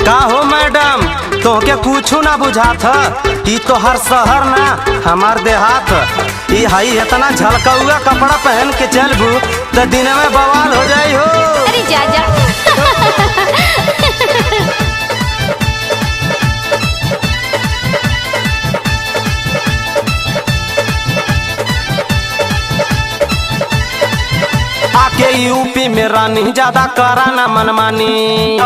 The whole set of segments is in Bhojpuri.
का हो मैडम, तोहके कुछ ना बुझात ह? ई तो हर शहर ना हमार देहात। ई हाई इतना झलकौआ कपड़ा पहन के चलबू तो दिन में बवाल हो जाई हो। अरे जा जा। आके यूपी में रानी ज्यादा करा ना मनमानी।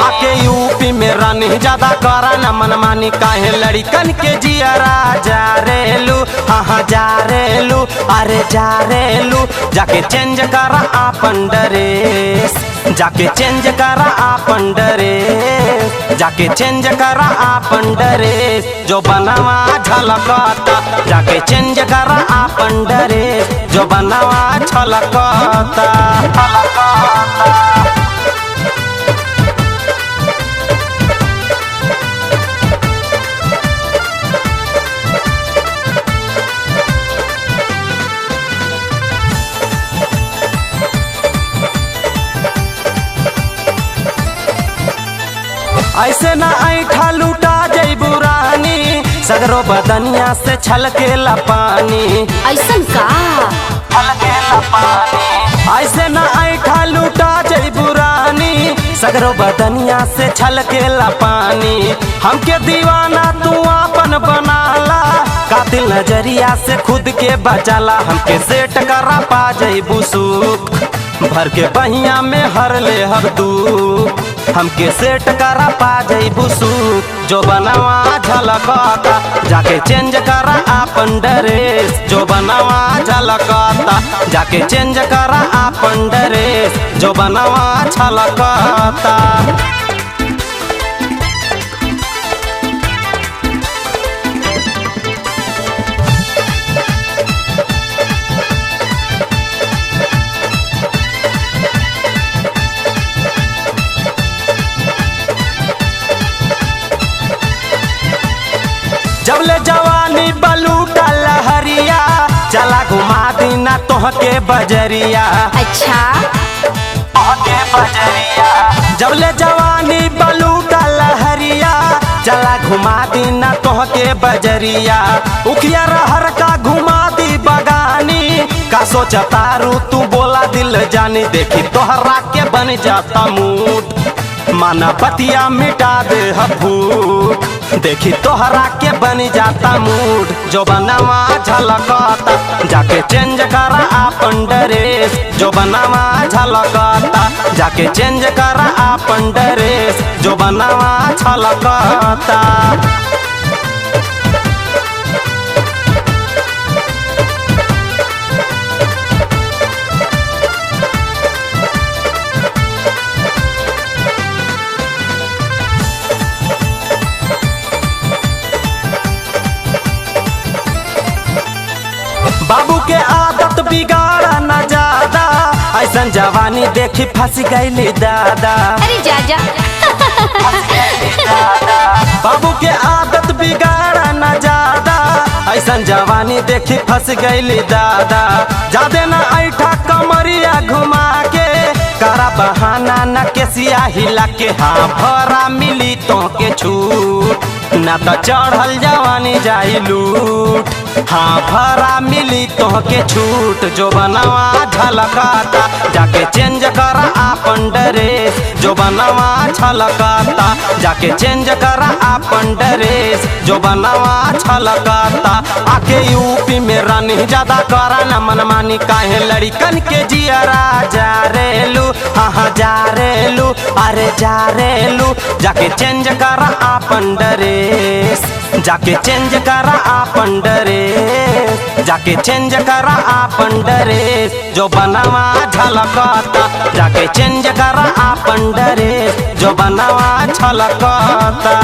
आके यूपी में रानी ज्यादा करा ना मनमानी। काहे लड़कन के जियरा जा रेलू, हाँ जा रेलू, अरे जा रेलू। जाके चेंज करा आपन ड्रेस, जाके चेंज करा आपन ड्रेस, जाके चेंज करा आपन ड्रेस। जो बनवा झलकता जाके चेंज करा आपन ड्रेस, जो बनवा झलकता। ऐसे ना ऐठा लूटा जैबू रानी, सगरो बदनिया से छलकेला पानी। ऐसन का छलकेला पानी। ऐसे ना ऐठा लूटा जैबू रानी, सगरो बदनिया से छलकेला पानी। हमके दीवाना तू आपन बनाला, कातिल नजरिया से खुद के बचाला। हमके सेट करा पा जैबू सूख, भर के बहिया में हर ले हर दुख। हमके सेट करा पा जैबू सूख, जो बनवा झलकता जाके चेंज करा आपन ड्रेस। जो बनवा झलकता जाके चेंज करा आपन ड्रेस, जो बनवा झलकता। जबले जवानी बलू का लहरिया, चला घुमा दीना तोहके बजरिया। अच्छा तोहके बजरिया। जबले जवानी बलू का लहरिया, चला घुमा दीना तोहके बजरिया। उखिया रहर का घुमा दी बगानी, का सोचता रू तू बोला दिल जानी। देखी तोहरा के बन जाता मूड, माना पतिया मिटा दे भूख। देखी तोहरा के बन जाता मूड, जो बनवा झलकता जाके चेंज करा आपन ड्रेस। जो बनवा झलकता जाके चेंज करा आपन ड्रेस, जो बनवा झलकता। बाबू के आदत बिगाड़ा न ज्यादा, ऐसन जवानी देखी फंस गईली दादा। अरे जा जा। बाबू के आदत बिगाड़ा न ज्यादा, ऐसन जवानी देखी फंस गईली दादा। जादे न ऐठा कमरिया घुमा के, करा बहाना न केसिया हिला के। हाँ भरा मिली तो के छूट, ना तो चढ़ल जवानी जाई लूट। हाँ भरा मिली तो के छूट, जो बनवा झलकता जाके चेंज करा आपन ड्रेस। जो बनवा झलकता जाके चेंज करा आपन ड्रेस, जो बनवा झलकता। आके यूपी में रानी ज्यादा करा न मनमानी। काहे लड़कन के जियरा जा रेलू, हाँ जा रेलू, अरे जा रेलू। जाके चेंज करा आपन ड्रेस, जाके चेंज करा आपन ड्रेस, जाके चेंज करा आपन ड्रेस। जो बनवा झलकता जाके चेंज करा आपन ड्रेस, जो बनवा झलकता।